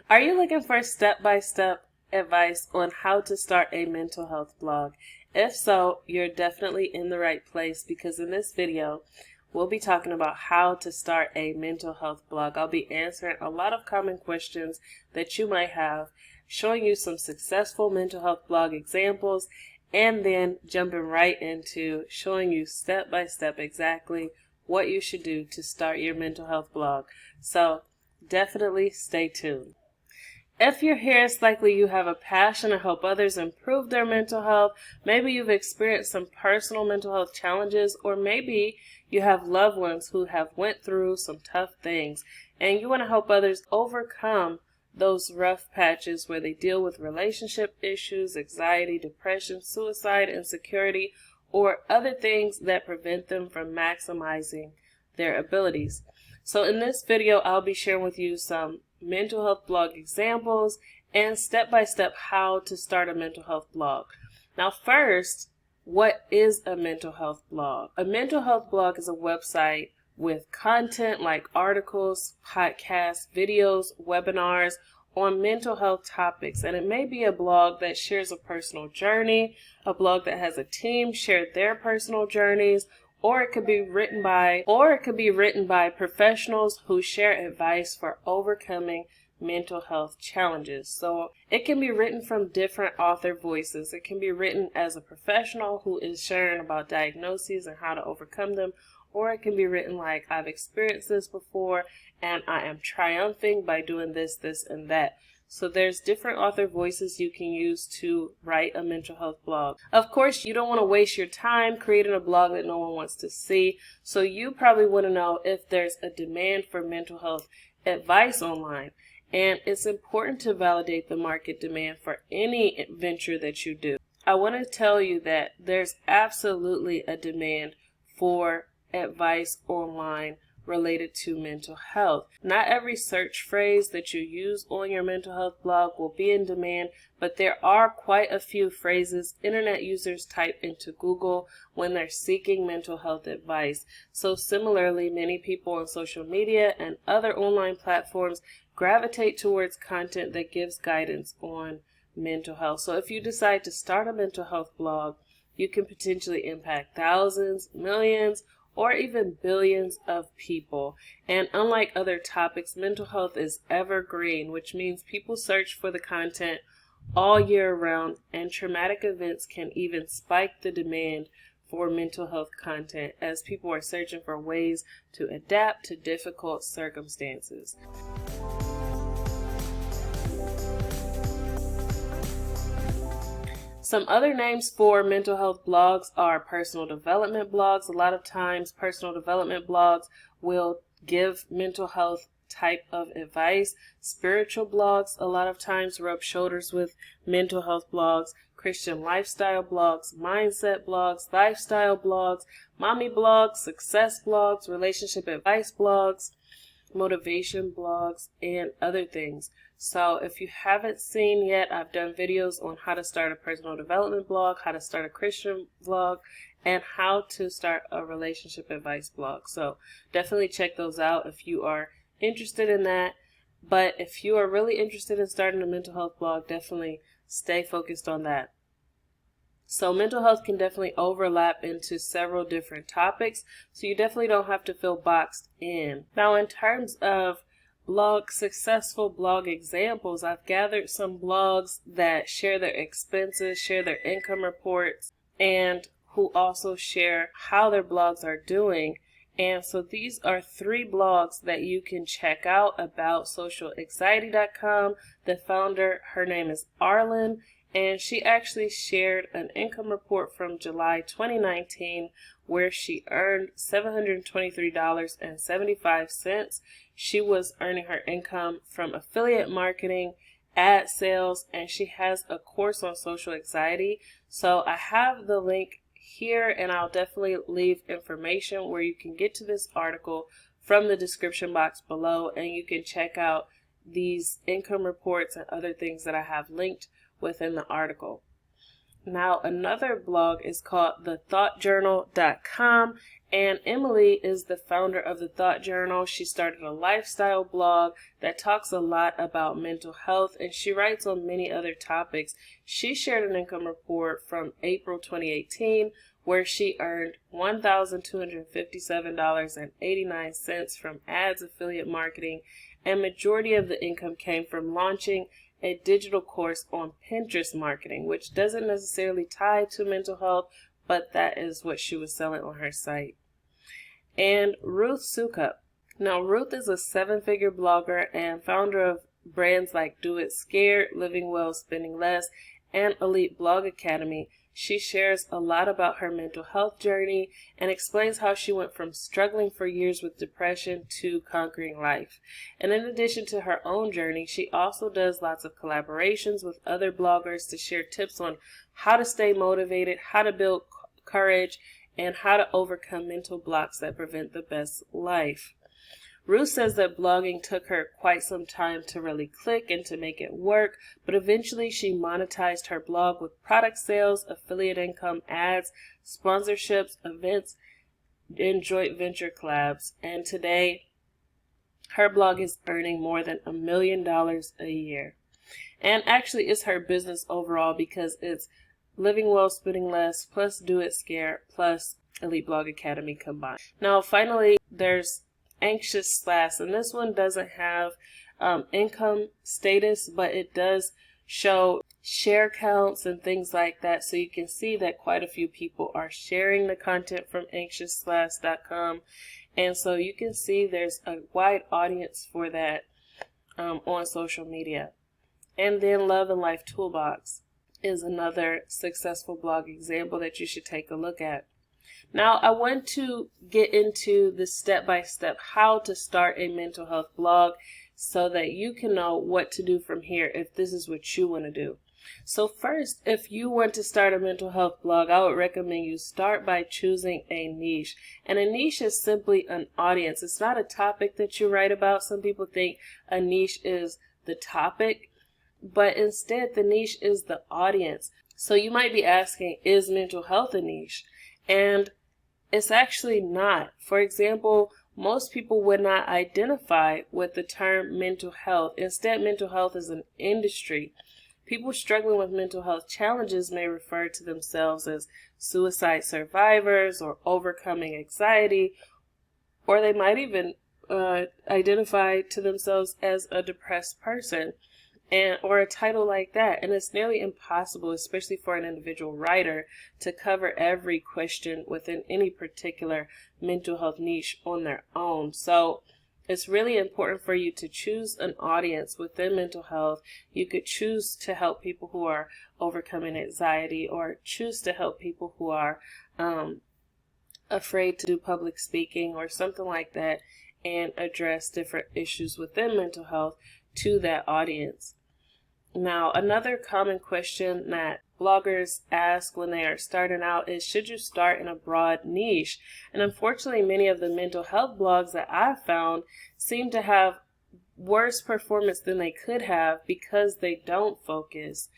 Are you looking for step-by-step advice on how to start a mental health blog? If so, you're definitely in the right place because in this video, we'll be talking about how to start a mental health blog. I'll be answering a lot of common questions that you might have, showing you some successful mental health blog examples, and then jumping right into showing you step-by-step exactly what you should do to start your mental health blog. So definitely stay tuned. If you're here, it's likely you have a passion to help others improve their mental health. Maybe you've experienced some personal mental health challenges, or maybe you have loved ones who have went through some tough things and you want to help others overcome those rough patches where they deal with relationship issues, anxiety, depression, suicide, insecurity, or other things that prevent them from maximizing their abilities. So in this video, I'll be sharing with you some mental health blog examples and step-by-step how to start a mental health blog. Now first, what is a mental health blog? A mental health blog is a website with content like articles, podcasts, videos, webinars on mental health topics. And it may be a blog that shares a personal journey, a blog that has a team share their personal journeys, or it could be written by professionals who share advice for overcoming mental health challenges. So it can be written from different author voices. It can be written as a professional who is sharing about diagnoses and how to overcome them, or it can be written like, I've experienced this before and I am triumphing by doing this, this, and that. So there's different author voices you can use to write a mental health blog. Of course, you don't want to waste your time creating a blog that no one wants to see. So you probably want to know if there's a demand for mental health advice online. And it's important to validate the market demand for any venture that you do. I want to tell you that there's absolutely a demand for advice online related to mental health. Not every search phrase that you use on your mental health blog will be in demand, but there are quite a few phrases internet users type into Google when they're seeking mental health advice. So similarly, many people on social media and other online platforms gravitate towards content that gives guidance on mental health. So if you decide to start a mental health blog, you can potentially impact thousands, millions, or even billions of people. And unlike other topics, mental health is evergreen, which means people search for the content all year round, and traumatic events can even spike the demand for mental health content as people are searching for ways to adapt to difficult circumstances. Some other names for mental health blogs are personal development blogs. A lot of times personal development blogs will give mental health type of advice. Spiritual blogs a lot of times rub shoulders with mental health blogs. Christian lifestyle blogs, mindset blogs, lifestyle blogs, mommy blogs, success blogs, relationship advice blogs, motivation blogs, and other things. So if you haven't seen yet, I've done videos on how to start a personal development blog, how to start a Christian blog, and how to start a relationship advice blog. So definitely check those out if you are interested in that. But if you are really interested in starting a mental health blog, definitely stay focused on that. So mental health can definitely overlap into several different topics, so you definitely don't have to feel boxed in. Now in terms of successful blog examples, I've gathered some blogs that share their expenses, share their income reports, and who also share how their blogs are doing. And so these are 3 blogs that you can check out about socialanxiety.com. The founder, her name is Arlen, and she actually shared an income report from July 2019 where she earned $723.75. She was earning her income from affiliate marketing, ad sales, and she has a course on social anxiety. So I have the link here, and I'll definitely leave information where you can get to this article from the description box below, and you can check out these income reports and other things that I have linked within the article. Now, another blog is called thethoughtjournal.com, and Emily is the founder of the Thought Journal. She started a lifestyle blog that talks a lot about mental health, and she writes on many other topics. She shared an income report from April 2018 where she earned $1,257.89 from ads, affiliate marketing, and majority of the income came from launching a digital course on Pinterest marketing, which doesn't necessarily tie to mental health, but that is what she was selling on her site. And Ruth Soukup. Now, Ruth is a 7-figure blogger and founder of brands like Do It Scared, Living Well, Spending Less, and Elite Blog Academy. She shares a lot about her mental health journey and explains how she went from struggling for years with depression to conquering life. And in addition to her own journey, she also does lots of collaborations with other bloggers to share tips on how to stay motivated, how to build courage, and how to overcome mental blocks that prevent the best life. Ruth says that blogging took her quite some time to really click and to make it work, but eventually she monetized her blog with product sales, affiliate income, ads, sponsorships, events, and joint venture collabs. And today, her blog is earning more than $1 million a year. And actually, it's her business overall because it's Living Well, Spending Less, plus Do It Scared, plus Elite Blog Academy combined. Now, finally, there's Anxious Slash, and this one doesn't have income status, but it does show share counts and things like that, so you can see that quite a few people are sharing the content from anxiousslash.com, and so you can see there's a wide audience for that on social media. And then Love and Life Toolbox is another successful blog example that you should take a look at. Now, I want to get into the step-by-step how to start a mental health blog so that you can know what to do from here if this is what you want to do. So first, if you want to start a mental health blog, I would recommend you start by choosing a niche. And a niche is simply an audience. It's not a topic that you write about. Some people think a niche is the topic, but instead the niche is the audience. So you might be asking, is mental health a niche? And it's actually not. For example, most people would not identify with the term mental health. Instead, mental health is an industry. People struggling with mental health challenges may refer to themselves as suicide survivors or overcoming anxiety, or they might even identify to themselves as a depressed person, or a title like that. And it's nearly impossible, especially for an individual writer, to cover every question within any particular mental health niche on their own. So it's really important for you to choose an audience within mental health. You could choose to help people who are overcoming anxiety, or choose to help people who are afraid to do public speaking or something like that, and address different issues within mental health to that audience. Now, another common question that bloggers ask when they are starting out is, should you start in a broad niche? And unfortunately, many of the mental health blogs that I've found seem to have worse performance than they could have because they don't focus.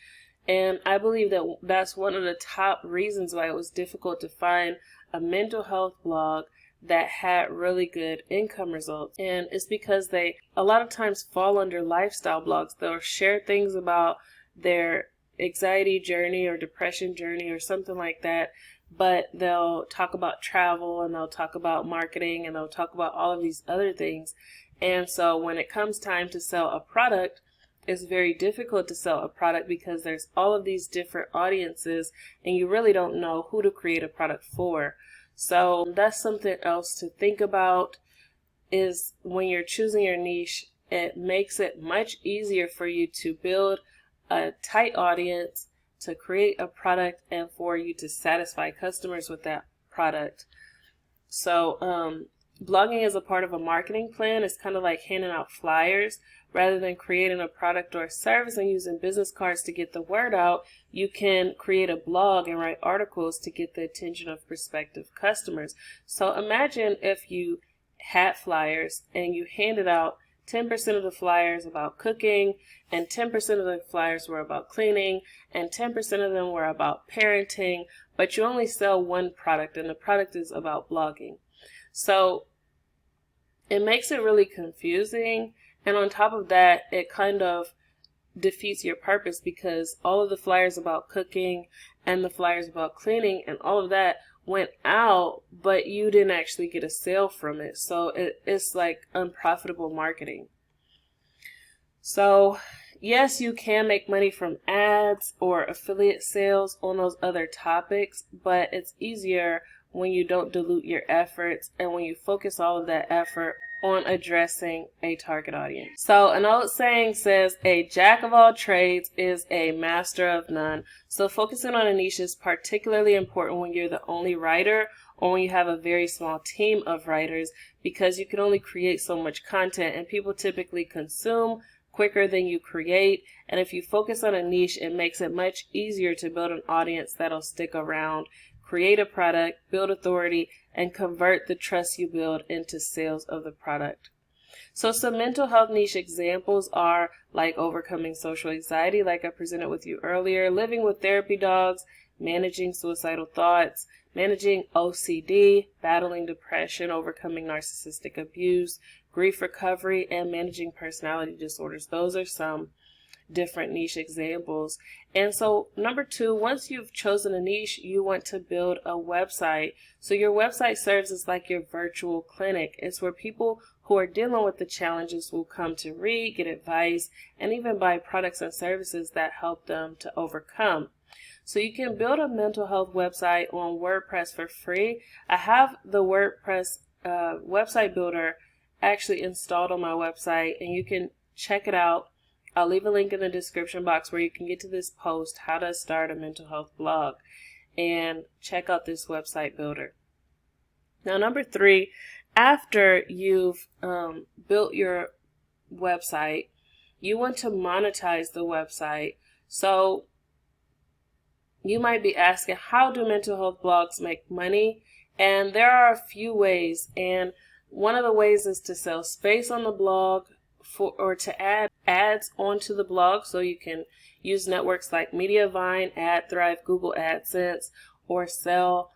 And I believe that that's one of the top reasons why it was difficult to find a mental health blog that had really good income results. And it's because they a lot of times fall under lifestyle blogs. They'll share things about their anxiety journey or depression journey or something like that, but they'll talk about travel, and they'll talk about marketing, and they'll talk about all of these other things. And so when it comes time to sell a product, it's very difficult to sell a product because there's all of these different audiences, and you really don't know who to create a product for. So that's something else to think about, is when you're choosing your niche, it makes it much easier for you to build a tight audience, to create a product, and for you to satisfy customers with that product. So blogging is a part of a marketing plan. It's kind of like handing out flyers. Rather than creating a product or a service and using business cards to get the word out, you can create a blog and write articles to get the attention of prospective customers. So imagine if you had flyers and you handed out 10% of the flyers about cooking, and 10% of the flyers were about cleaning, and 10% of them were about parenting, but you only sell one product, and the product is about blogging. So it makes it really confusing, and on top of that, it kind of defeats your purpose, because all of the flyers about cooking and the flyers about cleaning and all of that went out, but you didn't actually get a sale from it. So it's like unprofitable marketing. So yes, you can make money from ads or affiliate sales on those other topics, but it's easier when you don't dilute your efforts and when you focus all of that effort on addressing a target audience. So an old saying says, a jack of all trades is a master of none. So focusing on a niche is particularly important when you're the only writer or when you have a very small team of writers, because you can only create so much content and people typically consume quicker than you create. And if you focus on a niche, it makes it much easier to build an audience that'll stick around, create a product, build authority, and convert the trust you build into sales of the product. So some mental health niche examples are like overcoming social anxiety, like I presented with you earlier, living with therapy dogs, managing suicidal thoughts, managing OCD, battling depression, overcoming narcissistic abuse, grief recovery, and managing personality disorders. Those are some different niche examples. And so number 2, once you've chosen a niche, you want to build a website. So your website serves as like your virtual clinic. It's where people who are dealing with the challenges will come to read, get advice, and even buy products and services that help them to overcome. So you can build a mental health website on WordPress for free. I have the WordPress website builder actually installed on my website, and you can check it out. I'll leave a link in the description box where you can get to this post, how to start a mental health blog, and check out this website builder. Now, number 3, after you've built your website, you want to monetize the website. So you might be asking, how do mental health blogs make money? And there are a few ways, and one of the ways is to sell space on the blog, or to add ads onto the blog. So you can use networks like Mediavine, AdThrive, Google AdSense, or sell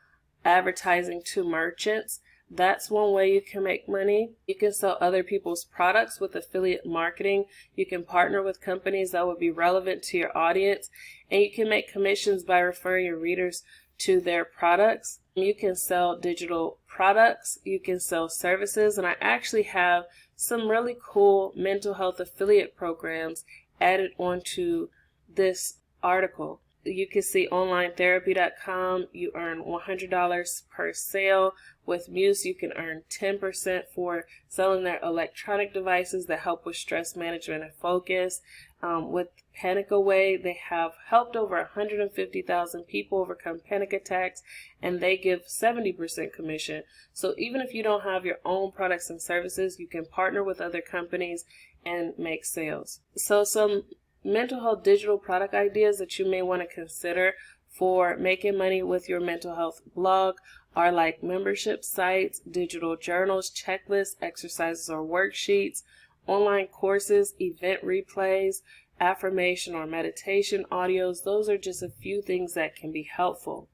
advertising to merchants. That's one way you can make money. You can sell other people's products with affiliate marketing. You can partner with companies that would be relevant to your audience, and you can make commissions by referring your readers to their products. You can sell digital products. You can sell services, and I actually have some really cool mental health affiliate programs added onto this article. You can see onlinetherapy.com, you earn $100 per sale. With Muse, you can earn 10% for selling their electronic devices that help with stress management and focus. With Panic Away, they have helped over 150,000 people overcome panic attacks, and they give 70% commission. So even if you don't have your own products and services, you can partner with other companies and make sales. So some mental health digital product ideas that you may want to consider for making money with your mental health blog are like membership sites, digital journals, checklists, exercises or worksheets, online courses, event replays, affirmation or meditation audios. Those are just a few things that can be helpful.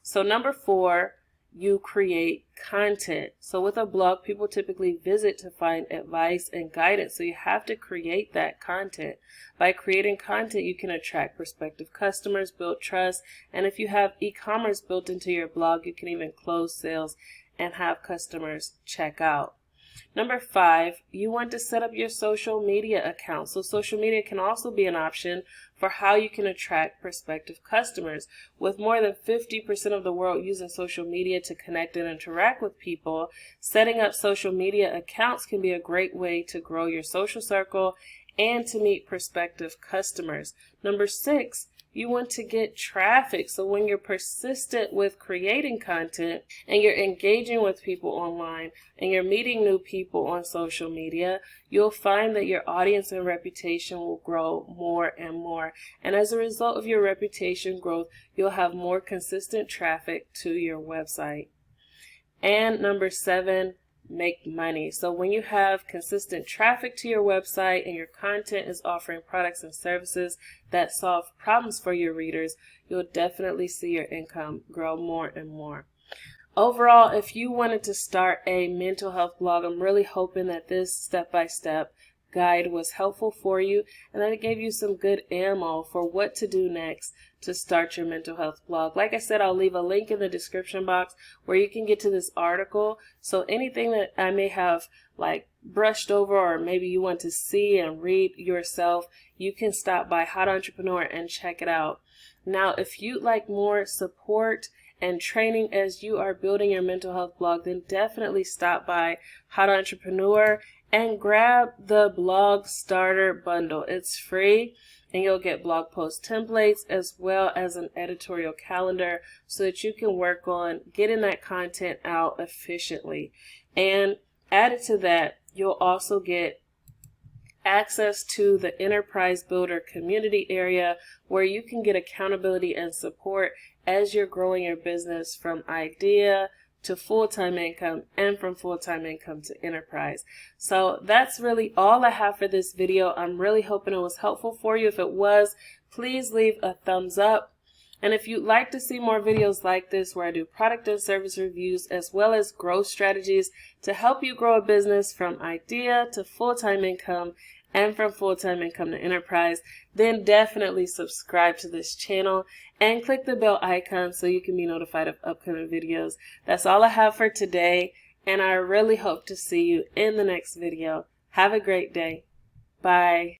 So number 4, you create content. So with a blog, people typically visit to find advice and guidance. So you have to create that content. By creating content, you can attract prospective customers, build trust, and if you have e-commerce built into your blog, you can even close sales and have customers check out. Number 5, you want to set up your social media account. So social media can also be an option for how you can attract prospective customers. With more than 50% of the world using social media to connect and interact with people, setting up social media accounts can be a great way to grow your social circle and to meet prospective customers. Number 6, you want to get traffic. So when you're persistent with creating content and you're engaging with people online and you're meeting new people on social media, you'll find that your audience and reputation will grow more and more. And as a result of your reputation growth, you'll have more consistent traffic to your website. And number 7, make money. So when you have consistent traffic to your website and your content is offering products and services that solve problems for your readers, you'll definitely see your income grow more and more. Overall, if you wanted to start a mental health blog, I'm really hoping that this step-by-step guide was helpful for you and that it gave you some good ammo for what to do next to start your mental health blog. Like I said, I'll leave a link in the description box where you can get to this article. So anything that I may have like brushed over or maybe you want to see and read yourself, you can stop by Hot Entrepreneur and check it out. Now, if you'd like more support and training as you are building your mental health blog, then definitely stop by Hot Entrepreneur and grab the blog starter bundle. It's free and you'll get blog post templates as well as an editorial calendar so that you can work on getting that content out efficiently. And added to that, you'll also get access to the Enterprise Builder community area where you can get accountability and support as you're growing your business from idea to full-time income and from full-time income to enterprise. So that's really all I have for this video. I'm really hoping it was helpful for you. If it was, please leave a thumbs up. And if you'd like to see more videos like this where I do product and service reviews as well as growth strategies to help you grow a business from idea to full-time income and from full-time income to enterprise, then definitely subscribe to this channel and click the bell icon so you can be notified of upcoming videos. That's all I have for today, and I really hope to see you in the next video. Have a great day. Bye.